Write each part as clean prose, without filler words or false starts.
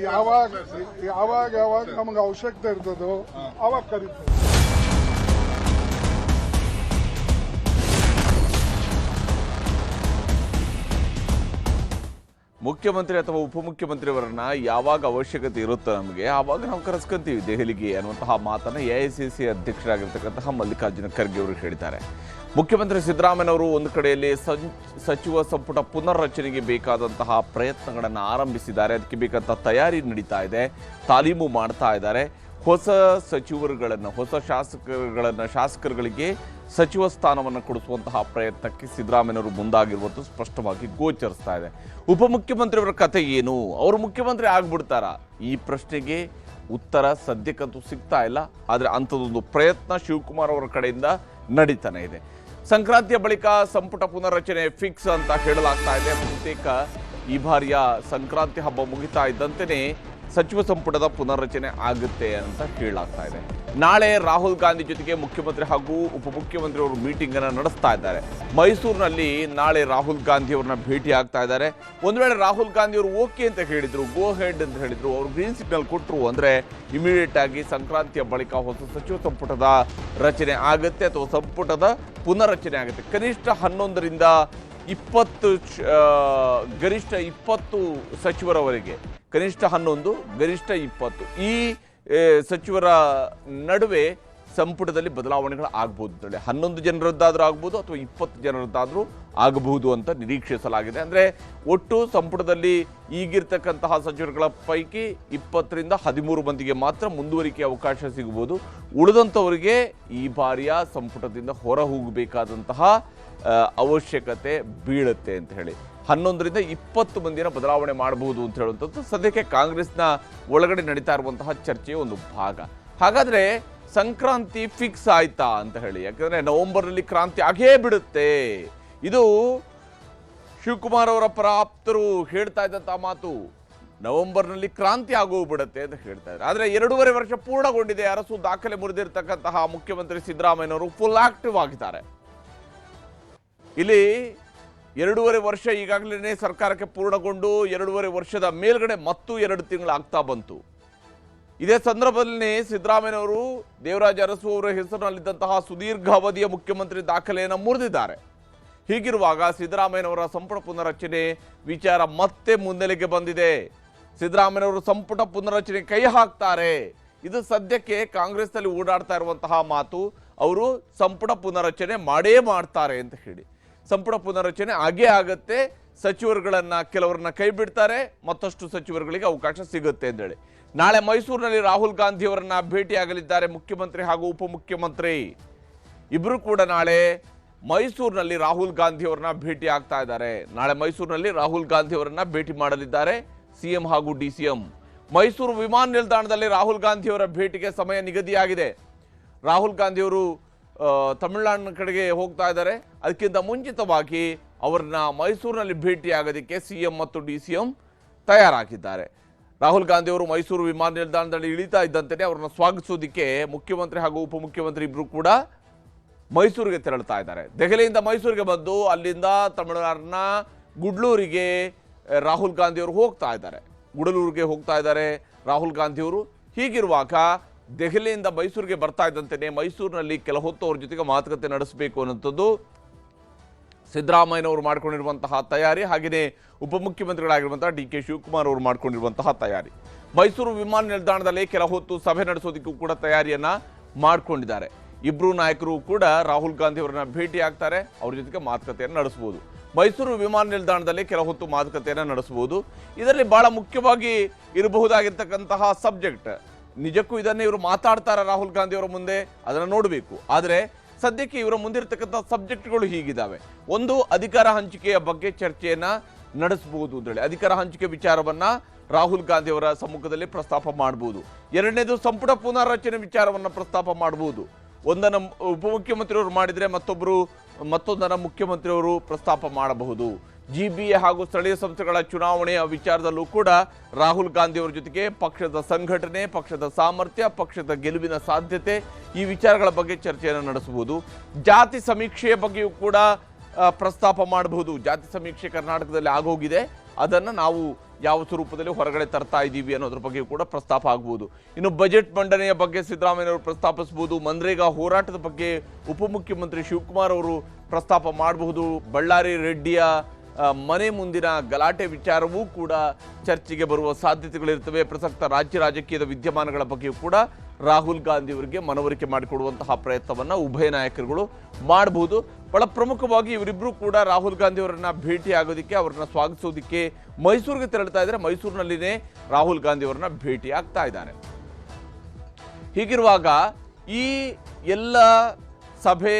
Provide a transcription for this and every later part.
ಯಾವಾಗ ಯಾವಾಗ ಯಾವಾಗ ನಮ್ಗೆ ಅವಶ್ಯಕತೆ ಇರ್ತದೋ ಅವಾಗ ಕರೀತೀವಿ. ಮುಖ್ಯಮಂತ್ರಿ ಅಥವಾ ಉಪಮುಖ್ಯಮಂತ್ರಿಯವರನ್ನ ಯಾವಾಗ ಅವಶ್ಯಕತೆ ಇರುತ್ತೋ ನಮಗೆ ಆವಾಗ ನಾವು ಕರೆಸ್ಕೊಂತೀವಿ ದೆಹಲಿಗೆ ಅನ್ನುವಂತಹ ಮಾತನ್ನು ಎಐಸಿಸಿ ಅಧ್ಯಕ್ಷರಾಗಿರ್ತಕ್ಕಂತಹ ಮಲ್ಲಿಕಾರ್ಜುನ ಖರ್ಗೆ ಅವರು ಹೇಳಿದ್ದಾರೆ. ಮುಖ್ಯಮಂತ್ರಿ ಸಿದ್ದರಾಮಯ್ಯನವರು ಒಂದು ಕಡೆಯಲ್ಲಿ ಸಚಿವ ಸಂಪುಟ ಪುನರ್ರಚನೆಗೆ ಬೇಕಾದಂತಹ ಪ್ರಯತ್ನಗಳನ್ನು ಆರಂಭಿಸಿದ್ದಾರೆ. ಅದಕ್ಕೆ ಬೇಕಾದಂಥ ತಯಾರಿ ನಡೀತಾ ಇದೆ, ತಾಲೀಮು ಮಾಡ್ತಾ ಇದ್ದಾರೆ. ಹೊಸ ಸಚಿವರುಗಳನ್ನು, ಹೊಸ ಶಾಸಕರುಗಳಿಗೆ ಸಚಿವ ಸ್ಥಾನವನ್ನು ಕೊಡಿಸುವಂತಹ ಪ್ರಯತ್ನಕ್ಕೆ ಸಿದ್ದರಾಮಯ್ಯನವರು ಮುಂದಾಗಿರುವುದು ಸ್ಪಷ್ಟವಾಗಿ ಗೋಚರಿಸ್ತಾ ಇದೆ. ಉಪಮುಖ್ಯಮಂತ್ರಿಯವರ ಕತೆ ಏನು? ಅವರು ಮುಖ್ಯಮಂತ್ರಿ ಆಗ್ಬಿಡ್ತಾರಾ? ಈ ಪ್ರಶ್ನೆಗೆ ಉತ್ತರ ಸದ್ಯಕ್ಕಂತೂ ಸಿಗ್ತಾ ಇಲ್ಲ. ಆದರೆ ಅಂಥದ್ದೊಂದು ಪ್ರಯತ್ನ ಶಿವಕುಮಾರ್ ಅವರ ಕಡೆಯಿಂದ ನಡೀತಾನೆ ಇದೆ. ಸಂಕ್ರಾಂತಿಯ ಬಳಿಕ ಸಂಪುಟ ಪುನರ್ರಚನೆ ಫಿಕ್ಸ್ ಅಂತ ಹೇಳಲಾಗ್ತಾ ಇದೆ. ಬಹುತೇಕ ಈ ಬಾರಿಯ ಸಂಕ್ರಾಂತಿ ಹಬ್ಬ ಮುಗಿತಾ ಇದ್ದಂತೆಯೇ ಸಚಿವ ಸಂಪುಟದ ಪುನರ್ರಚನೆ ಆಗುತ್ತೆ ಅಂತ ಹೇಳಲಾಗ್ತಾ ಇದೆ. ನಾಳೆ ರಾಹುಲ್ ಗಾಂಧಿ ಜೊತೆಗೆ ಮುಖ್ಯಮಂತ್ರಿ ಹಾಗೂ ಉಪಮುಖ್ಯಮಂತ್ರಿ ಅವರು ಮೀಟಿಂಗ್ ಅನ್ನು ನಡೆಸ್ತಾ ಇದ್ದಾರೆ. ಮೈಸೂರಿನಲ್ಲಿ ನಾಳೆ ರಾಹುಲ್ ಗಾಂಧಿ ಅವ್ರನ್ನ ಭೇಟಿ ಆಗ್ತಾ ಇದ್ದಾರೆ. ಒಂದು ವೇಳೆ ರಾಹುಲ್ ಗಾಂಧಿ ಅವರು ಓಕೆ ಅಂತ ಹೇಳಿದ್ರು, ಗೋ ಹೆಡ್ ಅಂತ ಹೇಳಿದ್ರು, ಅವರು ಗ್ರೀನ್ ಸಿಗ್ನಲ್ ಕೊಟ್ಟರು ಅಂದರೆ ಇಮಿಡಿಯೇಟ್ ಆಗಿ ಸಂಕ್ರಾಂತಿಯ ಬಳಿಕ ಹೊಸ ಸಚಿವ ಸಂಪುಟದ ರಚನೆ ಆಗುತ್ತೆ ಅಥವಾ ಸಂಪುಟದ ಪುನರ್ರಚನೆ ಆಗುತ್ತೆ. ಕನಿಷ್ಠ 11ರಿಂದ 20 ಗರಿಷ್ಠ 20 ಸಚಿವರವರೆಗೆ, ಕನಿಷ್ಠ 11 ಗರಿಷ್ಠ 20 ಈ ಸಚಿವರ ನಡುವೆ ಸಂಪುಟದಲ್ಲಿ ಬದಲಾವಣೆಗಳು ಆಗ್ಬೋದು ಅಂತೇಳಿ 11 ಜನರದ್ದಾದರೂ ಆಗ್ಬೋದು ಅಥವಾ 20 ಜನರದ್ದಾದರೂ ಆಗಬಹುದು ಅಂತ ನಿರೀಕ್ಷಿಸಲಾಗಿದೆ. ಅಂದರೆ ಒಟ್ಟು ಸಂಪುಟದಲ್ಲಿ ಈಗಿರ್ತಕ್ಕಂತಹ ಸಚಿವರುಗಳ ಪೈಕಿ 20ರಿಂದ 13 ಮಂದಿಗೆ ಮಾತ್ರ ಮುಂದುವರಿಕೆ ಅವಕಾಶ ಸಿಗಬಹುದು. ಉಳಿದಂಥವರಿಗೆ ಈ ಬಾರಿಯ ಸಂಪುಟದಿಂದ ಹೊರ ಹೋಗಬೇಕಾದಂತಹ ಅವಶ್ಯಕತೆ ಬೀಳುತ್ತೆ ಅಂತ ಹೇಳಿ 11ರಿಂದ 20 ಮಂದಿನ ಬದಲಾವಣೆ ಮಾಡಬಹುದು ಅಂತ ಹೇಳುವಂಥದ್ದು ಸದ್ಯಕ್ಕೆ ಕಾಂಗ್ರೆಸ್ನ ಒಳಗಡೆ ನಡೀತಾ ಇರುವಂತಹ ಚರ್ಚೆಯ ಒಂದು ಭಾಗ. ಹಾಗಾದರೆ ಸಂಕ್ರಾಂತಿ ಫಿಕ್ಸ್ ಆಯ್ತಾ ಅಂತ ಹೇಳಿ, ಯಾಕಂದರೆ ನವೆಂಬರ್ನಲ್ಲಿ ಕ್ರಾಂತಿ ಆಗೇ ಬಿಡುತ್ತೆ. ಇದು ಶಿವಕುಮಾರ್ ಅವರ ಪರಾಪ್ತರು ಹೇಳ್ತಾ ಇದ್ದಂಥ ಮಾತು. ನವೆಂಬರ್ನಲ್ಲಿ ಕ್ರಾಂತಿ ಆಗೋಗ್ಬಿಡುತ್ತೆ ಅಂತ ಹೇಳ್ತಾ ಇದ್ದಾರೆ. ಆದರೆ 2.5 ವರ್ಷ ಪೂರ್ಣಗೊಂಡಿದೆ. ಅರಸು ದಾಖಲೆ ಮುರಿದಿರ್ತಕ್ಕಂತಹ ಮುಖ್ಯಮಂತ್ರಿ ಸಿದ್ದರಾಮಯ್ಯನವರು ಫುಲ್ ಆಕ್ಟಿವ್ ಆಗಿದ್ದಾರೆ. ಇಲ್ಲಿ 2.5 ವರ್ಷ ಈಗಾಗಲೇ ಸರ್ಕಾರಕ್ಕೆ ಪೂರ್ಣಗೊಂಡು 2.5 ವರ್ಷದ ಮೇಲ್ಗಡೆ ಮತ್ತು 2 ತಿಂಗಳಾಗ್ತಾ ಬಂತು. ಇದೇ ಸಂದರ್ಭದಲ್ಲಿ ಸಿದ್ದರಾಮಯ್ಯನವರು ದೇವರಾಜ ಅರಸು ಅವರ ಹೆಸರಿನಲ್ಲಿದ್ದಂತಹ ಸುದೀರ್ಘ ಅವಧಿಯ ಮುಖ್ಯಮಂತ್ರಿ ದಾಖಲೆಯನ್ನು ಮುರಿದಿದ್ದಾರೆ. ಹೀಗಿರುವಾಗ ಸಿದ್ದರಾಮಯ್ಯನವರ ಸಂಪುಟ ಪುನರ್ರಚನೆ ವಿಚಾರ ಮತ್ತೆ ಮುನ್ನೆಲೆಗೆ ಬಂದಿದೆ. ಸಿದ್ದರಾಮಯ್ಯನವರು ಸಂಪುಟ ಪುನರ್ರಚನೆ ಕೈ ಹಾಕ್ತಾರೆ. ಇದು ಸದ್ಯಕ್ಕೆ ಕಾಂಗ್ರೆಸ್ನಲ್ಲಿ ಓಡಾಡ್ತಾ ಇರುವಂತಹ ಮಾತು. ಅವರು ಸಂಪುಟ ಪುನರ್ರಚನೆ ಮಾಡೇ ಮಾಡ್ತಾರೆ ಅಂತ ಹೇಳಿ. ಸಂಪುಟ ಪುನರ್ರಚನೆ ಆಗೇ ಆಗತ್ತೆ. ಸಚಿವರುಗಳನ್ನ ಕೆಲವರನ್ನ ಕೈ ಬಿಡ್ತಾರೆ, ಮತ್ತಷ್ಟು ಸಚಿವರುಗಳಿಗೆ ಅವಕಾಶ ಸಿಗುತ್ತೆ ಅಂತೇಳಿ. ನಾಳೆ ಮೈಸೂರಿನಲ್ಲಿ ರಾಹುಲ್ ಗಾಂಧಿ ಅವರನ್ನ ಭೇಟಿಯಾಗಲಿದ್ದಾರೆ ಮುಖ್ಯಮಂತ್ರಿ ಹಾಗೂ ಉಪಮುಖ್ಯಮಂತ್ರಿ. ಇಬ್ಬರು ಕೂಡ ನಾಳೆ ಮೈಸೂರಿನಲ್ಲಿ ರಾಹುಲ್ ಗಾಂಧಿ ಅವರನ್ನ ಭೇಟಿ ಆಗ್ತಾ ಇದ್ದಾರೆ. ನಾಳೆ ಮೈಸೂರಿನಲ್ಲಿ ರಾಹುಲ್ ಗಾಂಧಿ ಅವರನ್ನ ಭೇಟಿ ಮಾಡಲಿದ್ದಾರೆ ಸಿಎಂ ಹಾಗೂ ಡಿಸಿಎಂ. ಮೈಸೂರು ವಿಮಾನ ನಿಲ್ದಾಣದಲ್ಲಿ ರಾಹುಲ್ ಗಾಂಧಿ ಅವರ ಭೇಟಿಗೆ ಸಮಯ ನಿಗದಿಯಾಗಿದೆ. ರಾಹುಲ್ ಗಾಂಧಿ ಅವರು ತಮಿಳುನಾಡಿನ ಕಡೆಗೆ ಹೋಗ್ತಾ ಇದ್ದಾರೆ. ಅದಕ್ಕಿಂತ ಮುಂಚಿತವಾಗಿ ಅವರನ್ನ ಮೈಸೂರಿನಲ್ಲಿ ಭೇಟಿಯಾಗೋದಕ್ಕೆ ಸಿಎಂ ಮತ್ತು ಡಿಸಿಎಂ ತಯಾರಾಗಿದ್ದಾರೆ. ರಾಹುಲ್ ಗಾಂಧಿ ಅವರು ಮೈಸೂರು ವಿಮಾನ ನಿಲ್ದಾಣದಲ್ಲಿ ಇಳಿತಾ ಇದ್ದಂತೆಯೇ ಅವರನ್ನ ಸ್ವಾಗತಿಸೋದಕ್ಕೆ ಮುಖ್ಯಮಂತ್ರಿ ಹಾಗೂ ಉಪಮುಖ್ಯಮಂತ್ರಿ ಇಬ್ಬರು ಕೂಡ ಮೈಸೂರಿಗೆ ತೆರಳುತ್ತಾ ಇದ್ದಾರೆ. ದೆಹಲಿಯಿಂದ ಮೈಸೂರಿಗೆ ಬಂದು ಅಲ್ಲಿಂದ ತಮಿಳುನಾಡಿನ ಗುಡ್ಲೂರಿಗೆ ರಾಹುಲ್ ಗಾಂಧಿ ಅವರು ಹೋಗ್ತಾ ಇದ್ದಾರೆ. ಗುಡಲೂರಿಗೆ ಹೋಗ್ತಾ ಇದ್ದಾರೆ ರಾಹುಲ್ ಗಾಂಧಿ ಅವರು. ಹೀಗಿರುವಾಗ ದೆಹಲಿಯಿಂದ ಮೈಸೂರಿಗೆ ಬರ್ತಾ ಇದ್ದಂತೆಯೇ ಮೈಸೂರಿನಲ್ಲಿ ಕೆಲ ಹೊತ್ತು ಅವ್ರ ಜೊತೆಗೆ ಮಾತುಕತೆ ನಡೆಸಬೇಕು ಅನ್ನೋಂಥದ್ದು ಸಿದ್ದರಾಮಯ್ಯನವರು ಮಾಡ್ಕೊಂಡಿರುವಂತಹ ತಯಾರಿ. ಹಾಗೆಯೇ ಉಪಮುಖ್ಯಮಂತ್ರಿಗಳಾಗಿರುವಂತಹ ಡಿ ಕೆ ಶಿವಕುಮಾರ್ ಅವರು ಮಾಡ್ಕೊಂಡಿರುವಂತಹ ತಯಾರಿ. ಮೈಸೂರು ವಿಮಾನ ನಿಲ್ದಾಣದಲ್ಲಿ ಕೆಲ ಹೊತ್ತು ಸಭೆ ನಡೆಸೋದಕ್ಕೂ ಕೂಡ ತಯಾರಿಯನ್ನ ಮಾಡ್ಕೊಂಡಿದ್ದಾರೆ. ಇಬ್ಬರು ನಾಯಕರು ಕೂಡ ರಾಹುಲ್ ಗಾಂಧಿ ಅವರನ್ನ ಭೇಟಿ ಆಗ್ತಾರೆ. ಅವ್ರ ಜೊತೆಗೆ ಮಾತುಕತೆಯನ್ನು ನಡೆಸಬಹುದು. ಮೈಸೂರು ವಿಮಾನ ನಿಲ್ದಾಣದಲ್ಲಿ ಕೆಲ ಹೊತ್ತು ಮಾತುಕತೆಯನ್ನು ನಡೆಸಬಹುದು. ಇದರಲ್ಲಿ ಬಹಳ ಮುಖ್ಯವಾಗಿ ಇರಬಹುದಾಗಿರ್ತಕ್ಕಂತಹ ಸಬ್ಜೆಕ್ಟ್, ನಿಜಕ್ಕೂ ಇದನ್ನೇ ಇವರು ಮಾತಾಡ್ತಾರೆ ರಾಹುಲ್ ಗಾಂಧಿ ಅವರ ಮುಂದೆ, ಅದನ್ನು ನೋಡಬೇಕು. ಆದರೆ ಸದ್ಯಕ್ಕೆ ಇವರ ಮುಂದಿರತಕ್ಕಂಥ ಸಬ್ಜೆಕ್ಟ್ಗಳು ಹೀಗಿದ್ದಾವೆ. ಒಂದು, ಅಧಿಕಾರ ಹಂಚಿಕೆಯ ಬಗ್ಗೆ ಚರ್ಚೆಯನ್ನ ನಡೆಸಬಹುದು ಅಂತೇಳಿ ಅಧಿಕಾರ ಹಂಚಿಕೆ ವಿಚಾರವನ್ನ ರಾಹುಲ್ ಗಾಂಧಿ ಅವರ ಸಮ್ಮುಖದಲ್ಲಿ ಪ್ರಸ್ತಾಪ ಮಾಡಬಹುದು. ಎರಡನೇದು, ಸಂಪುಟ ಪುನರ್ರಚನೆ ವಿಚಾರವನ್ನು ಪ್ರಸ್ತಾಪ ಮಾಡಬಹುದು. ಒಂದನ್ನು ಉಪಮುಖ್ಯಮಂತ್ರಿಯವರು ಮಾಡಿದರೆ ಮತ್ತೊಂದನ್ನು ಮುಖ್ಯಮಂತ್ರಿಯವರು ಪ್ರಸ್ತಾಪ ಮಾಡಬಹುದು. ಜಿಬಿಎ ಹಾಗೂ ಸ್ಥಳೀಯ ಸಂಸ್ಥೆಗಳ ಚುನಾವಣೆಯ ವಿಚಾರದಲ್ಲೂ ಕೂಡ ರಾಹುಲ್ ಗಾಂಧಿ ಅವರ ಜೊತೆಗೆ ಪಕ್ಷದ ಸಂಘಟನೆ, ಪಕ್ಷದ ಸಾಮರ್ಥ್ಯ, ಪಕ್ಷದ ಗೆಲುವಿನ ಸಾಧ್ಯತೆ, ಈ ವಿಚಾರಗಳ ಬಗ್ಗೆ ಚರ್ಚೆಯನ್ನು ನಡೆಸಬಹುದು. ಜಾತಿ ಸಮೀಕ್ಷೆಯ ಬಗ್ಗೆಯೂ ಕೂಡ ಪ್ರಸ್ತಾಪ ಮಾಡಬಹುದು. ಜಾತಿ ಸಮೀಕ್ಷೆ ಕರ್ನಾಟಕದಲ್ಲಿ ಆಗೋಗಿದೆ. ಅದನ್ನು ನಾವು ಯಾವ ಸ್ವರೂಪದಲ್ಲಿ ಹೊರಗಡೆ ತರ್ತಾ ಇದ್ದೀವಿ ಅನ್ನೋದ್ರ ಬಗ್ಗೆ ಕೂಡ ಪ್ರಸ್ತಾಪ ಆಗ್ಬೋದು. ಇನ್ನು ಬಜೆಟ್ ಮಂಡನೆಯ ಬಗ್ಗೆ ಸಿದ್ದರಾಮಯ್ಯವರು ಪ್ರಸ್ತಾಪಿಸಬಹುದು. ಮನ್ರೇಗಾ ಹೋರಾಟದ ಬಗ್ಗೆ ಉಪಮುಖ್ಯಮಂತ್ರಿ ಶಿವಕುಮಾರ್ ಅವರು ಪ್ರಸ್ತಾಪ ಮಾಡಬಹುದು. ಬಳ್ಳಾರಿ ರೆಡ್ಡಿಯ ಮನೆ ಮುಂದಿನ ಗಲಾಟೆ ವಿಚಾರವೂ ಕೂಡ ಚರ್ಚೆಗೆ ಬರುವ ಸಾಧ್ಯತೆಗಳಿರ್ತವೆ. ಪ್ರಸಕ್ತ ರಾಜ್ಯ ರಾಜಕೀಯದ ವಿದ್ಯಮಾನಗಳ ಬಗ್ಗೆಯೂ ಕೂಡ ರಾಹುಲ್ ಗಾಂಧಿ ಅವರಿಗೆ ಮನವರಿಕೆ ಮಾಡಿಕೊಡುವಂತಹ ಪ್ರಯತ್ನವನ್ನು ಉಭಯ ನಾಯಕರುಗಳು ಮಾಡಬಹುದು. ಬಹಳ ಪ್ರಮುಖವಾಗಿ ಇವರಿಬ್ಬರು ಕೂಡ ರಾಹುಲ್ ಗಾಂಧಿ ಅವರನ್ನ ಭೇಟಿ ಆಗೋದಕ್ಕೆ, ಅವರನ್ನ ಸ್ವಾಗತಿಸೋದಕ್ಕೆ ಮೈಸೂರಿಗೆ ತೆರಳುತ್ತಾ ಇದ್ದಾರೆ. ಮೈಸೂರಿನಲ್ಲಿನೇ ರಾಹುಲ್ ಗಾಂಧಿ ಅವರನ್ನ ಭೇಟಿ ಆಗ್ತಾ ಇದ್ದಾರೆ. ಹೀಗಿರುವಾಗ ಈ ಎಲ್ಲ ಸಭೆ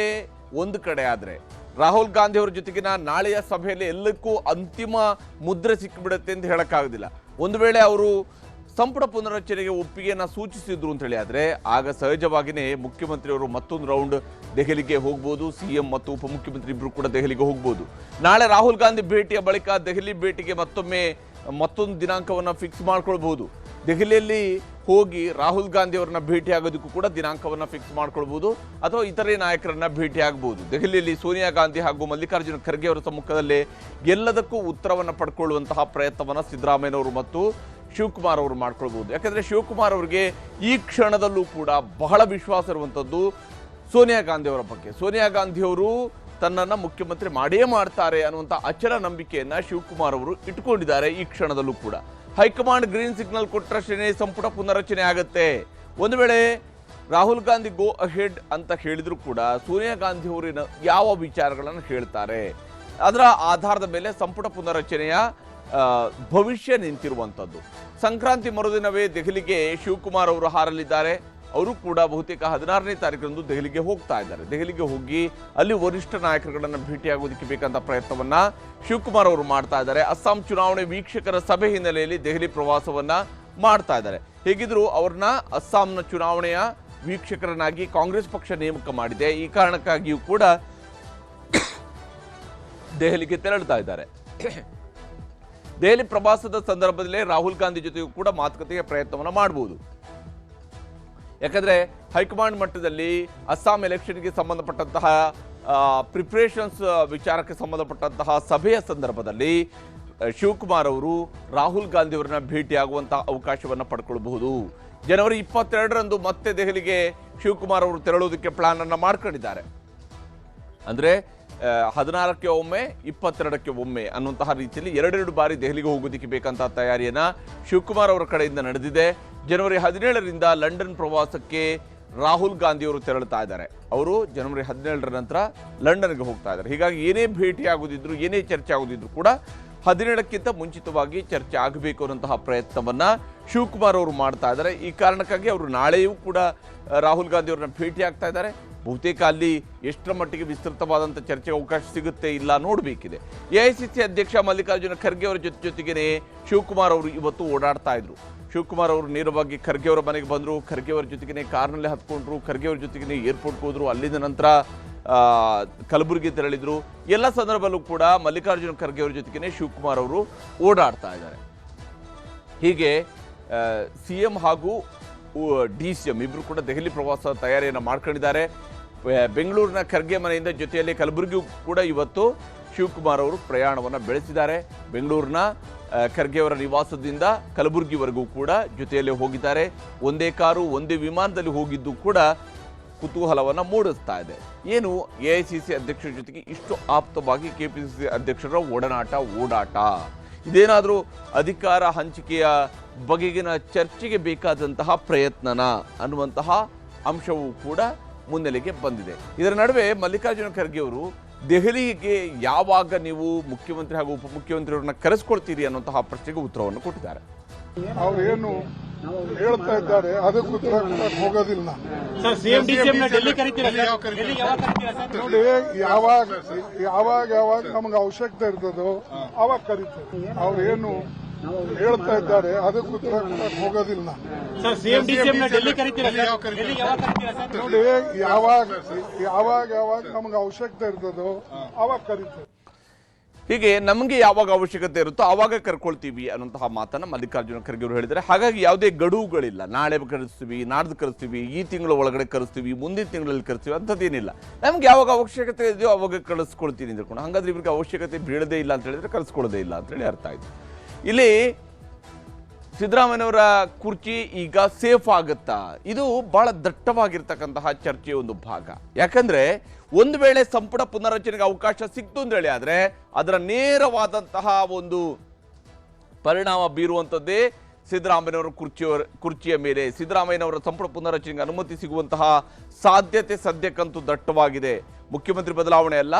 ಒಂದು ಕಡೆ ಆದರೆ ರಾಹುಲ್ ಗಾಂಧಿ ಅವರ ಜೊತೆಗಿನ ನಾಳೆಯ ಸಭೆಯಲ್ಲಿ ಎಲ್ಲಕ್ಕೂ ಅಂತಿಮ ಮುದ್ರೆ ಸಿಕ್ಕಿಬಿಡುತ್ತೆ ಅಂತ ಹೇಳಕ್ಕಾಗೋದಿಲ್ಲ. ಒಂದು ವೇಳೆ ಅವರು ಸಂಪುಟ ಪುನರಚನೆಗೆ ಒಪ್ಪಿಗೆಯನ್ನು ಸೂಚಿಸಿದ್ರು ಅಂತ ಹೇಳಿ ಆದರೆ ಆಗ ಸಹಜವಾಗಿಯೇ ಮುಖ್ಯಮಂತ್ರಿಯವರು ಮತ್ತೊಂದು ರೌಂಡ್ ದೆಹಲಿಗೆ ಹೋಗ್ಬೋದು. ಸಿಎಂ ಮತ್ತು ಉಪಮುಖ್ಯಮಂತ್ರಿ ಇಬ್ಬರು ಕೂಡ ದೆಹಲಿಗೆ ಹೋಗ್ಬೋದು. ನಾಳೆ ರಾಹುಲ್ ಗಾಂಧಿ ಭೇಟಿಯ ಬಳಿಕ ದೆಹಲಿ ಭೇಟಿಗೆ ಮತ್ತೊಂದು ದಿನಾಂಕವನ್ನು ಫಿಕ್ಸ್ ಮಾಡ್ಕೊಳ್ಬಹುದು. ದೆಹಲಿಯಲ್ಲಿ ಹೋಗಿ ರಾಹುಲ್ ಗಾಂಧಿ ಅವರನ್ನ ಭೇಟಿ ಆಗೋದಕ್ಕೂ ಕೂಡ ದಿನಾಂಕವನ್ನು ಫಿಕ್ಸ್ ಮಾಡ್ಕೊಳ್ಬಹುದು, ಅಥವಾ ಇತರೆ ನಾಯಕರನ್ನ ಭೇಟಿ ಆಗಬಹುದು. ದೆಹಲಿಯಲ್ಲಿ ಸೋನಿಯಾ ಗಾಂಧಿ ಹಾಗೂ ಮಲ್ಲಿಕಾರ್ಜುನ ಖರ್ಗೆ ಅವರ ಸಮ್ಮುಖದಲ್ಲೇ ಎಲ್ಲದಕ್ಕೂ ಉತ್ತರವನ್ನು ಪಡ್ಕೊಳ್ಳುವಂತಹ ಪ್ರಯತ್ನವನ್ನು ಸಿದ್ದರಾಮಯ್ಯನವರು ಮತ್ತು ಶಿವಕುಮಾರ್ ಅವರು ಮಾಡ್ಕೊಳ್ಬಹುದು. ಯಾಕಂದ್ರೆ ಶಿವಕುಮಾರ್ ಅವರಿಗೆ ಈ ಕ್ಷಣದಲ್ಲೂ ಕೂಡ ಬಹಳ ವಿಶ್ವಾಸ ಇರುವಂಥದ್ದು ಸೋನಿಯಾ ಗಾಂಧಿ ಅವರ ಬಗ್ಗೆ. ಸೋನಿಯಾ ಗಾಂಧಿ ಅವರು ತನ್ನನ್ನು ಮುಖ್ಯಮಂತ್ರಿ ಮಾಡೇ ಮಾಡ್ತಾರೆ ಅನ್ನುವಂಥ ಅಚಲ ನಂಬಿಕೆಯನ್ನ ಶಿವಕುಮಾರ್ ಅವರು ಇಟ್ಕೊಂಡಿದ್ದಾರೆ. ಈ ಕ್ಷಣದಲ್ಲೂ ಕೂಡ ಹೈಕಮಾಂಡ್ ಗ್ರೀನ್ ಸಿಗ್ನಲ್ ಕೊಟ್ಟರಷ್ಟೇ ಸಂಪುಟ ಪುನರಚನೆ ಆಗುತ್ತೆ. ಒಂದು ವೇಳೆ ರಾಹುಲ್ ಗಾಂಧಿ ಗೋ ಅಹೆಡ್ ಅಂತ ಹೇಳಿದ್ರು ಕೂಡ ಸೋನಿಯಾ ಗಾಂಧಿ ಅವರಿನ ಯಾವ ವಿಚಾರಗಳನ್ನು ಹೇಳ್ತಾರೆ ಅದರ ಆಧಾರದ ಮೇಲೆ ಸಂಪುಟ ಪುನರಚನೆಯ ಭವಿಷ್ಯ ನಿಂತಿರುವಂಥದ್ದು. ಸಂಕ್ರಾಂತಿ ಮರುದಿನವೇ ದೆಹಲಿಗೆ ಶಿವಕುಮಾರ್ ಅವರು ಹಾರಲಿದ್ದಾರೆ. ಅವರು ಕೂಡ ಬಹುತೇಕ 16ನೇ ತಾರೀಕರಂದು ದೆಹಲಿಗೆ ಹೋಗ್ತಾ ಇದ್ದಾರೆ. ದೆಹಲಿಗೆ ಹೋಗಿ ಅಲ್ಲಿ ವರಿಷ್ಠ ನಾಯಕರುಗಳನ್ನು ಭೇಟಿಯಾಗೋದಕ್ಕೆ ಬೇಕಂತ ಪ್ರಯತ್ನವನ್ನ ಶಿವಕುಮಾರ್ ಅವರು ಮಾಡ್ತಾ ಇದ್ದಾರೆ. ಅಸ್ಸಾಂ ಚುನಾವಣೆ ವೀಕ್ಷಕರ ಸಭೆ ಹಿನ್ನೆಲೆಯಲ್ಲಿ ದೆಹಲಿ ಪ್ರವಾಸವನ್ನ ಮಾಡ್ತಾ ಇದ್ದಾರೆ. ಹೇಗಿದ್ರು ಅವ್ರನ್ನ ಅಸ್ಸಾಂನ ಚುನಾವಣೆಯ ವೀಕ್ಷಕರನ್ನಾಗಿ ಕಾಂಗ್ರೆಸ್ ಪಕ್ಷ ನೇಮಕ ಮಾಡಿದೆ. ಈ ಕಾರಣಕ್ಕಾಗಿಯೂ ಕೂಡ ದೆಹಲಿಗೆ ತೆರಳುತ್ತಾ ಇದ್ದಾರೆ. ದೆಹಲಿ ಪ್ರವಾಸದ ಸಂದರ್ಭದಲ್ಲೇ ರಾಹುಲ್ ಗಾಂಧಿ ಜೊತೆಗೂ ಕೂಡ ಮಾತುಕತೆಗೆ ಪ್ರಯತ್ನವನ್ನು ಮಾಡಬಹುದು. ಯಾಕಂದ್ರೆ ಹೈಕಮಾಂಡ್ ಮಟ್ಟದಲ್ಲಿ ಅಸ್ಸಾಂ ಎಲೆಕ್ಷನ್ಗೆ ಸಂಬಂಧಪಟ್ಟಂತಹ ಪ್ರಿಪರೇಷನ್ಸ್ ವಿಚಾರಕ್ಕೆ ಸಂಬಂಧಪಟ್ಟಂತಹ ಸಭೆಯ ಸಂದರ್ಭದಲ್ಲಿ ಶಿವಕುಮಾರ್ ಅವರು ರಾಹುಲ್ ಗಾಂಧಿ ಅವರನ್ನ ಭೇಟಿಯಾಗುವಂತಹ ಅವಕಾಶವನ್ನು ಪಡ್ಕೊಳ್ಬಹುದು. ಜನವರಿ 22ರಂದು ಮತ್ತೆ ದೆಹಲಿಗೆ ಶಿವಕುಮಾರ್ ಅವರು ತೆರಳುವುದಕ್ಕೆ ಪ್ಲಾನ್ ಅನ್ನ ಮಾಡ್ಕೊಂಡಿದ್ದಾರೆ. ಅಂದ್ರೆ 16ಕ್ಕೆ ಒಮ್ಮೆ 22ಕ್ಕೆ ಒಮ್ಮೆ ಅನ್ನುವಂತಹ ರೀತಿಯಲ್ಲಿ ಎರಡೆರಡು ಬಾರಿ ದೆಹಲಿಗೆ ಹೋಗೋದಕ್ಕೆ ಬೇಕಂತ ತಯಾರಿಯನ್ನ ಶಿವಕುಮಾರ್ ಅವರ ಕಡೆಯಿಂದ ನಡೆದಿದೆ. ಜನವರಿ 17ರಿಂದ ಲಂಡನ್ ಪ್ರವಾಸಕ್ಕೆ ರಾಹುಲ್ ಗಾಂಧಿ ಅವರು ತೆರಳುತ್ತಾ ಇದ್ದಾರೆ. ಅವರು ಜನವರಿ 17ರ ನಂತರ ಲಂಡನ್ಗೆ ಹೋಗ್ತಾ ಇದ್ದಾರೆ. ಹೀಗಾಗಿ ಏನೇ ಭೇಟಿ ಆಗೋದಿದ್ರು, ಏನೇ ಚರ್ಚೆ ಆಗೋದಿದ್ರು ಕೂಡ 17ಕ್ಕಿಂತ ಮುಂಚಿತವಾಗಿ ಚರ್ಚೆ ಆಗಬೇಕು ಅನ್ನುವಂತಹ ಪ್ರಯತ್ನವನ್ನ ಶಿವಕುಮಾರ್ ಅವರು ಮಾಡ್ತಾ ಇದ್ದಾರೆ. ಈ ಕಾರಣಕ್ಕಾಗಿ ಅವರು ನಾಳೆಯೂ ಕೂಡ ರಾಹುಲ್ ಗಾಂಧಿ ಅವರನ್ನ ಭೇಟಿ ಆಗ್ತಾ ಇದ್ದಾರೆ. ಬಹುತೇಕ ಅಲ್ಲಿ ಎಷ್ಟರ ಮಟ್ಟಿಗೆ ವಿಸ್ತೃತವಾದಂಥ ಚರ್ಚೆಗೆ ಅವಕಾಶ ಸಿಗುತ್ತೆ ಇಲ್ಲ ನೋಡಬೇಕಿದೆ. ಎಐಸಿಸಿ ಅಧ್ಯಕ್ಷ ಮಲ್ಲಿಕಾರ್ಜುನ ಖರ್ಗೆ ಅವರ ಜೊತೆಗೇನೆ ಶಿವಕುಮಾರ್ ಅವರು ಇವತ್ತು ಓಡಾಡ್ತಾ ಇದ್ರು. ಶಿವಕುಮಾರ್ ಅವರು ನೇರವಾಗಿ ಖರ್ಗೆ ಅವರ ಮನೆಗೆ ಬಂದರು. ಖರ್ಗೆ ಅವರ ಜೊತೆಗೇನೆ ಕಾರ್ನಲ್ಲಿ ಹತ್ಕೊಂಡ್ರು. ಖರ್ಗೆ ಅವರ ಜೊತೆಗೇನೆ ಏರ್ಪೋರ್ಟ್ಗೆ ಹೋದ್ರು. ಅಲ್ಲಿಂದ ನಂತರ ಕಲಬುರಗಿ ತೆರಳಿದ್ರು. ಎಲ್ಲ ಸಂದರ್ಭದಲ್ಲೂ ಕೂಡ ಮಲ್ಲಿಕಾರ್ಜುನ ಖರ್ಗೆ ಅವರ ಜೊತೆಗೇನೆ ಶಿವಕುಮಾರ್ ಅವರು ಓಡಾಡ್ತಾ ಇದ್ದಾರೆ. ಹೀಗೆ ಸಿಎಂ ಹಾಗೂ ಡಿಸಿಎಂ ಇಬ್ರು ಕೂಡ ದೆಹಲಿ ಪ್ರವಾಸ ತಯಾರಿಯನ್ನು ಮಾಡ್ಕೊಂಡಿದ್ದಾರೆ. ಬೆಂಗಳೂರಿನ ಖರ್ಗೆ ಮನೆಯಿಂದ ಜೊತೆಯಲ್ಲಿ ಕಲಬುರಗಿಯೂ ಕೂಡ ಇವತ್ತು ಶಿವಕುಮಾರ್ ಅವರು ಪ್ರಯಾಣವನ್ನು ಬೆಳೆಸಿದ್ದಾರೆ. ಬೆಂಗಳೂರಿನ ಖರ್ಗೆ ಅವರ ನಿವಾಸದಿಂದ ಕಲಬುರಗಿವರೆಗೂ ಕೂಡ ಜೊತೆಯಲ್ಲಿ ಹೋಗಿದ್ದಾರೆ. ಒಂದೇ ಕಾರು ಒಂದೇ ವಿಮಾನದಲ್ಲಿ ಹೋಗಿದ್ದು ಕೂಡ ಕುತೂಹಲವನ್ನು ಮೂಡಿಸ್ತಾ ಇದೆ. ಏನು ಎಐಸಿಸಿ ಅಧ್ಯಕ್ಷರ ಜೊತೆಗೆ ಇಷ್ಟು ಆಪ್ತವಾಗಿ ಕೆಪಿಸಿಸಿ ಅಧ್ಯಕ್ಷರ ಓಡಾಟ ಇದೇನಾದರೂ ಅಧಿಕಾರ ಹಂಚಿಕೆಯ ಬಗೆಗಿನ ಚರ್ಚೆಗೆ ಬೇಕಾದಂತಹ ಪ್ರಯತ್ನನ ಅನ್ನುವಂತಹ ಅಂಶವೂ ಕೂಡ ಮುನ್ನೆಲೆಗೆ ಬಂದಿದೆ. ಇದರ ನಡುವೆ ಮಲ್ಲಿಕಾರ್ಜುನ ಖರ್ಗೆ ಅವರು ದೆಹಲಿಗೆ ಯಾವಾಗ ನೀವು ಮುಖ್ಯಮಂತ್ರಿ ಹಾಗೂ ಉಪಮುಖ್ಯಮಂತ್ರಿಯವರನ್ನ ಕರೆಸ್ಕೊಳ್ತೀರಿ ಅನ್ನುವಂತಹ ಪ್ರಶ್ನೆಗೆ ಉತ್ತರವನ್ನು ಕೊಟ್ಟಿದ್ದಾರೆ. ಅವ್ರೇನು ಹೇಳ್ತಾ ಇದ್ದಾರೆ ಅದಕ್ಕೆ ಉತ್ತರ ಹೋಗೋದಿಲ್ಲ. ನೋಡಿ, ಯಾವಾಗ ನಮ್ಗೆ ಅವಶ್ಯಕತೆ ಇರ್ತದೋ ಅವಾಗ ಕರೀತಾರೆ. ಅವ್ರೇನು ಹೇಳ್ತಾ ಇದ್ದಾರೆ ಅದಕ್ಕೆ ಉತ್ತರ ಹೋಗೋದಿಲ್ಲ. ನೋಡಿ, ಯಾವಾಗ ನಮ್ಗೆ ಅವಶ್ಯಕತೆ ಇರ್ತದೋ ಅವಾಗ ಕರೀತಾರೆ. ಹೀಗೆ ನಮಗೆ ಯಾವಾಗ ಅವಶ್ಯಕತೆ ಇರುತ್ತೋ ಆವಾಗ ಕರ್ಕೊಳ್ತೀವಿ ಅನ್ನುವಂತಹ ಮಾತನ್ನ ಮಲ್ಲಿಕಾರ್ಜುನ ಖರ್ಗೆ ಅವರು ಹೇಳಿದ್ದಾರೆ. ಹಾಗಾಗಿ ಯಾವುದೇ ಗಡುವುಗಳಿಲ್ಲ, ನಾಳೆ ಕರೆಸ್ತೀವಿ, ನಾಡ್ದು ಕರೆಸ್ತೀವಿ, ಈ ತಿಂಗಳ ಒಳಗಡೆ ಕರೆಸ್ತೀವಿ, ಮುಂದಿನ ತಿಂಗಳಲ್ಲಿ ಕರೆಸ್ತೀವಿ ಅಂಥದ್ದೇನಿಲ್ಲ. ನಮ್ಗೆ ಯಾವಾಗ ಅವಶ್ಯಕತೆ ಇದೆಯೋ ಅವಾಗ ಕಳಿಸ್ಕೊಳ್ತೀನಿ ಅಂದ್ಕೊಂಡು, ಹಾಗಾದ್ರೆ ಇವ್ರಿಗೆ ಅವಶ್ಯಕತೆ ಬೀಳದೇ ಇಲ್ಲ ಅಂತ ಹೇಳಿದ್ರೆ ಕಳಿಸ್ಕೊಳ್ಳೋದೇ ಇಲ್ಲ ಅಂತೇಳಿ ಅರ್ಥ ಆಯ್ತು. ಇಲ್ಲಿ ಸಿದ್ದರಾಮಯ್ಯನವರ ಕುರ್ಚಿ ಈಗ ಸೇಫ್ ಆಗುತ್ತಾ? ಇದು ಬಹಳ ದಟ್ಟವಾಗಿರ್ತಕ್ಕಂತಹ ಚರ್ಚೆಯ ಒಂದು ಭಾಗ. ಯಾಕಂದ್ರೆ ಒಂದು ವೇಳೆ ಸಂಪುಟ ಪುನರ್ರಚನೆಗೆ ಅವಕಾಶ ಸಿಕ್ತು ಅಂತ ಹೇಳಿ ಆದ್ರೆ ಅದರ ನೇರವಾದಂತಹ ಒಂದು ಪರಿಣಾಮ ಬೀರುವಂಥದ್ದೇ ಸಿದ್ದರಾಮಯ್ಯನವರ ಕುರ್ಚಿಯ ಮೇಲೆ. ಸಿದ್ದರಾಮಯ್ಯನವರ ಸಂಪುಟ ಪುನರ್ರಚನೆಗೆ ಅನುಮತಿ ಸಿಗುವಂತಹ ಸಾಧ್ಯತೆ ಸದ್ಯಕ್ಕಂತೂ ದಟ್ಟವಾಗಿದೆ. ಮುಖ್ಯಮಂತ್ರಿ ಬದಲಾವಣೆ ಅಲ್ಲ,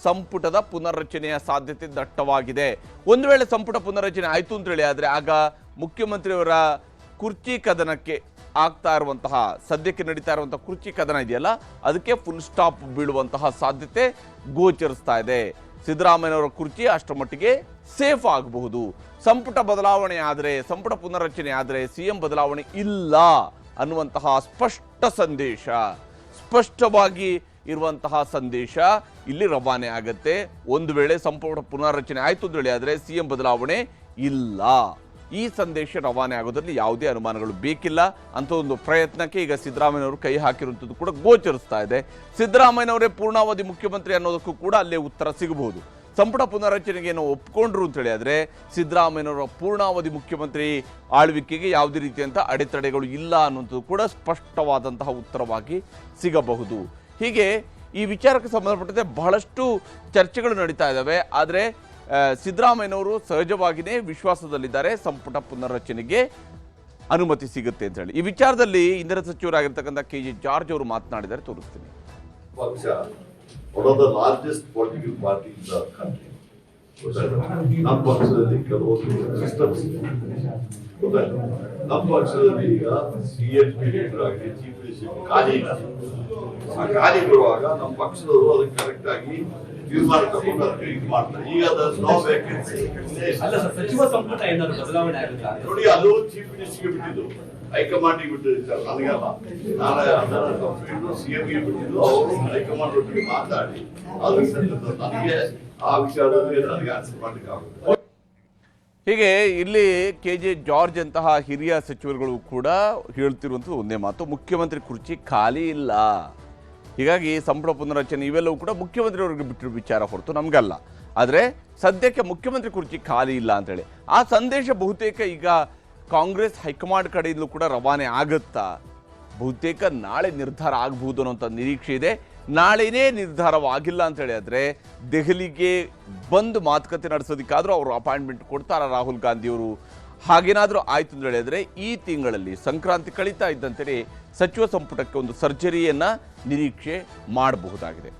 ಸಂಪುಟದ ಪುನರ್ರಚನೆಯ ಸಾಧ್ಯತೆ ದಟ್ಟವಾಗಿದೆ. ಒಂದು ವೇಳೆ ಸಂಪುಟ ಪುನರ್ರಚನೆ ಆಯ್ತು ಅಂತ ಹೇಳಿ ಆದ್ರೆ ಆಗ ಮುಖ್ಯಮಂತ್ರಿಯವರ ಕುರ್ಚಿ ಕದನಕ್ಕೆ ಆಗ್ತಾ ಇರುವಂತಹ, ಸದ್ಯಕ್ಕೆ ನಡೀತಾ ಇರುವಂತಹ ಕುರ್ಚಿ ಕದನ ಇದೆಯಲ್ಲ, ಅದಕ್ಕೆ ಫುಲ್ ಸ್ಟಾಪ್ ಬೀಳುವಂತಹ ಸಾಧ್ಯತೆ ಗೋಚರಿಸ್ತಾ ಇದೆ. ಸಿದ್ದರಾಮಯ್ಯನವರ ಕುರ್ಚಿ ಅಷ್ಟರ ಮಟ್ಟಿಗೆ ಸೇಫ್ ಆಗಬಹುದು. ಸಂಪುಟ ಬದಲಾವಣೆ ಆದರೆ, ಸಂಪುಟ ಪುನರ್ರಚನೆ ಆದರೆ ಸಿಎಂ ಬದಲಾವಣೆ ಇಲ್ಲ ಅನ್ನುವಂತಹ ಸ್ಪಷ್ಟ ಸಂದೇಶ, ಸ್ಪಷ್ಟವಾಗಿ ಇರುವಂತಹ ಸಂದೇಶ ಇಲ್ಲಿ ರವಾನೆ ಆಗತ್ತೆ. ಒಂದು ವೇಳೆ ಸಂಪುಟ ಪುನರ್ರಚನೆ ಆಯ್ತು ಅಂತ ಹೇಳಿ ಆದ್ರೆ ಸಿಎಂ ಬದಲಾವಣೆ ಇಲ್ಲ, ಈ ಸಂದೇಶ ರವಾನೆ ಆಗೋದ್ರಲ್ಲಿ ಯಾವುದೇ ಅನುಮಾನಗಳು ಬೇಕಿಲ್ಲ ಅಂತ ಒಂದು ಪ್ರಯತ್ನಕ್ಕೆ ಈಗ ಸಿದ್ದರಾಮಯ್ಯನವರು ಕೈ ಹಾಕಿರುವಂಥದ್ದು ಕೂಡ ಗೋಚರಿಸ್ತಾ ಇದೆ. ಸಿದ್ದರಾಮಯ್ಯನವರೇ ಪೂರ್ಣಾವಧಿ ಮುಖ್ಯಮಂತ್ರಿ ಅನ್ನೋದಕ್ಕೂ ಕೂಡ ಅಲ್ಲೇ ಉತ್ತರ ಸಿಗಬಹುದು. ಸಂಪುಟ ಪುನರ್ರಚನೆಗೆ ಏನೋ ಒಪ್ಕೊಂಡ್ರು ಅಂತ ಹೇಳಿ ಆದ್ರೆ ಸಿದ್ದರಾಮಯ್ಯನವರ ಪೂರ್ಣಾವಧಿ ಮುಖ್ಯಮಂತ್ರಿ ಆಳ್ವಿಕೆಗೆ ಯಾವುದೇ ರೀತಿಯಂಥ ಅಡೆತಡೆಗಳು ಇಲ್ಲ ಅನ್ನುವಂಥದ್ದು ಕೂಡ ಸ್ಪಷ್ಟವಾದಂತಹ ಉತ್ತರವಾಗಿ ಸಿಗಬಹುದು. ಹೀಗೆ ಈ ವಿಚಾರಕ್ಕೆ ಸಂಬಂಧಪಟ್ಟಂತೆ ಬಹಳಷ್ಟು ಚರ್ಚೆಗಳು ನಡೀತಾ ಇದ್ದಾವೆ. ಆದರೆ ಸಿದ್ದರಾಮಯ್ಯನವರು ಸಹಜವಾಗಿಯೇ ವಿಶ್ವಾಸದಲ್ಲಿದ್ದಾರೆ, ಸಂಪುಟ ಪುನರ್ರಚನೆಗೆ ಅನುಮತಿ ಸಿಗುತ್ತೆ ಅಂತ ಹೇಳಿ. ಈ ವಿಚಾರದಲ್ಲಿ ಇಂಧನ ಸಚಿವರಾಗಿರ್ತಕ್ಕಂಥ KJ ಜಾರ್ಜ್ ಅವರು ಮಾತನಾಡಿದ್ದಾರೆ, ತೋರಿಸ್ತೀನಿ. One of the largest political parties in the country. ನಮ್ಮ ಪಕ್ಷದಲ್ಲಿ ಕೆಲವೊಂದು ಸಿಸ್ಟಮ್ಸ್ ಗೊತ್ತಾಯ್ತು. ನಮ್ಮ ಪಕ್ಷದಲ್ಲಿ ಈಗ CHP ಲೀಡರ್ ಆಗಿ ಚೀಫ್ ಮಿನಿಸ್ಟರ್ ಖಾಲಿ ಇಲ್ಲ. ಆ ಖಾಲಿ ಬರುವಾಗ ನಮ್ಮ ಪಕ್ಷದವರು ಅದಕ್ಕೆ ಕರೆಕ್ಟ್ ಆಗಿ ತೀರ್ಮಾನ ತಗೊಂಡು ಅದಕ್ಕೆ ಇದು ಮಾಡ್ತಾರೆ. ಈಗ ನೋ ವೇಕೆನ್ಸಿ ಸಚಿವ ಸಂಪುಟ ಏನಾದ್ರು ಬದಲಾವಣೆ ಆಗುತ್ತಾ ನೋಡಿ, ಅದು ಚೀಫ್ ಮಿನಿಸ್ಟರ್ಗೆ ಬಿಟ್ಟಿದ್ದು, ಹೈಕಮಾಂಡಿಗೆ ಬಿಟ್ಟಿರ್ತಾರೆ, ನನಗಲ್ಲ. ನಾನು ಅದರ ಕಂಪ್ಲೀಟ್ CMಗೆ ಬಿಟ್ಟಿದ್ದು, ಅವರು ಹೈಕಮಾಂಡ್ ಒಟ್ಟಿಗೆ ಮಾತಾಡಿ ಅದು ನನಗೆ ಆ ವಿಚಾರದಲ್ಲಿ ನನಗೆ ಆನ್ಸರ್ ಮಾಡ್ಲಿಕ್ಕೆ ಆಗುತ್ತೆ. ಹೀಗೆ ಇಲ್ಲಿ KJ ಜಾರ್ಜ್ ಅಂತಹ ಹಿರಿಯ ಸಚಿವರುಗಳು ಕೂಡ ಹೇಳ್ತಿರುವಂಥದ್ದು ಒಂದೇ ಮಾತು, ಮುಖ್ಯಮಂತ್ರಿ ಕುರ್ಚಿ ಖಾಲಿ ಇಲ್ಲ. ಹೀಗಾಗಿ ಸಂಪುಟ ಪುನರ್ರಚನೆ ಇವೆಲ್ಲವೂ ಕೂಡ ಮುಖ್ಯಮಂತ್ರಿಯವರಿಗೆ ಬಿಟ್ಟಿರೋ ವಿಚಾರ ಹೊರತು ನಮಗಲ್ಲ. ಆದರೆ ಸದ್ಯಕ್ಕೆ ಮುಖ್ಯಮಂತ್ರಿ ಕುರ್ಚಿ ಖಾಲಿ ಇಲ್ಲ ಅಂತೇಳಿ ಆ ಸಂದೇಶ ಬಹುತೇಕ ಈಗ ಕಾಂಗ್ರೆಸ್ ಹೈಕಮಾಂಡ್ ಕಡೆಯಿಂದಲೂ ಕೂಡ ರವಾನೆ ಆಗುತ್ತಾ? ಬಹುತೇಕ ನಾಳೆ ನಿರ್ಧಾರ ಆಗಬಹುದು ಅನ್ನೋಂಥ ನಿರೀಕ್ಷೆ ಇದೆ. ನಾಳೆನೇ ನಿರ್ಧಾರವಾಗಿಲ್ಲ ಅಂತ ಹೇಳಿ ಆದರೆ ದೆಹಲಿಗೆ ಬಂದು ಮಾತುಕತೆ ನಡೆಸೋದಕ್ಕಾದರೂ ಅವರು ಅಪಾಯಿಂಟ್ಮೆಂಟ್ ಕೊಡ್ತಾರ ರಾಹುಲ್ ಗಾಂಧಿಯವರು. ಹಾಗೇನಾದರೂ ಆಯ್ತು ಅಂತ ಹೇಳಿದ್ರೆ ಈ ತಿಂಗಳಲ್ಲಿ ಸಂಕ್ರಾಂತಿ ಕಳೀತಾ ಇದ್ದಂತೆಯೇ ಸಚಿವ ಸಂಪುಟಕ್ಕೆ ಒಂದು ಸರ್ಜರಿಯನ್ನು ನಿರೀಕ್ಷೆ ಮಾಡಬಹುದಾಗಿದೆ.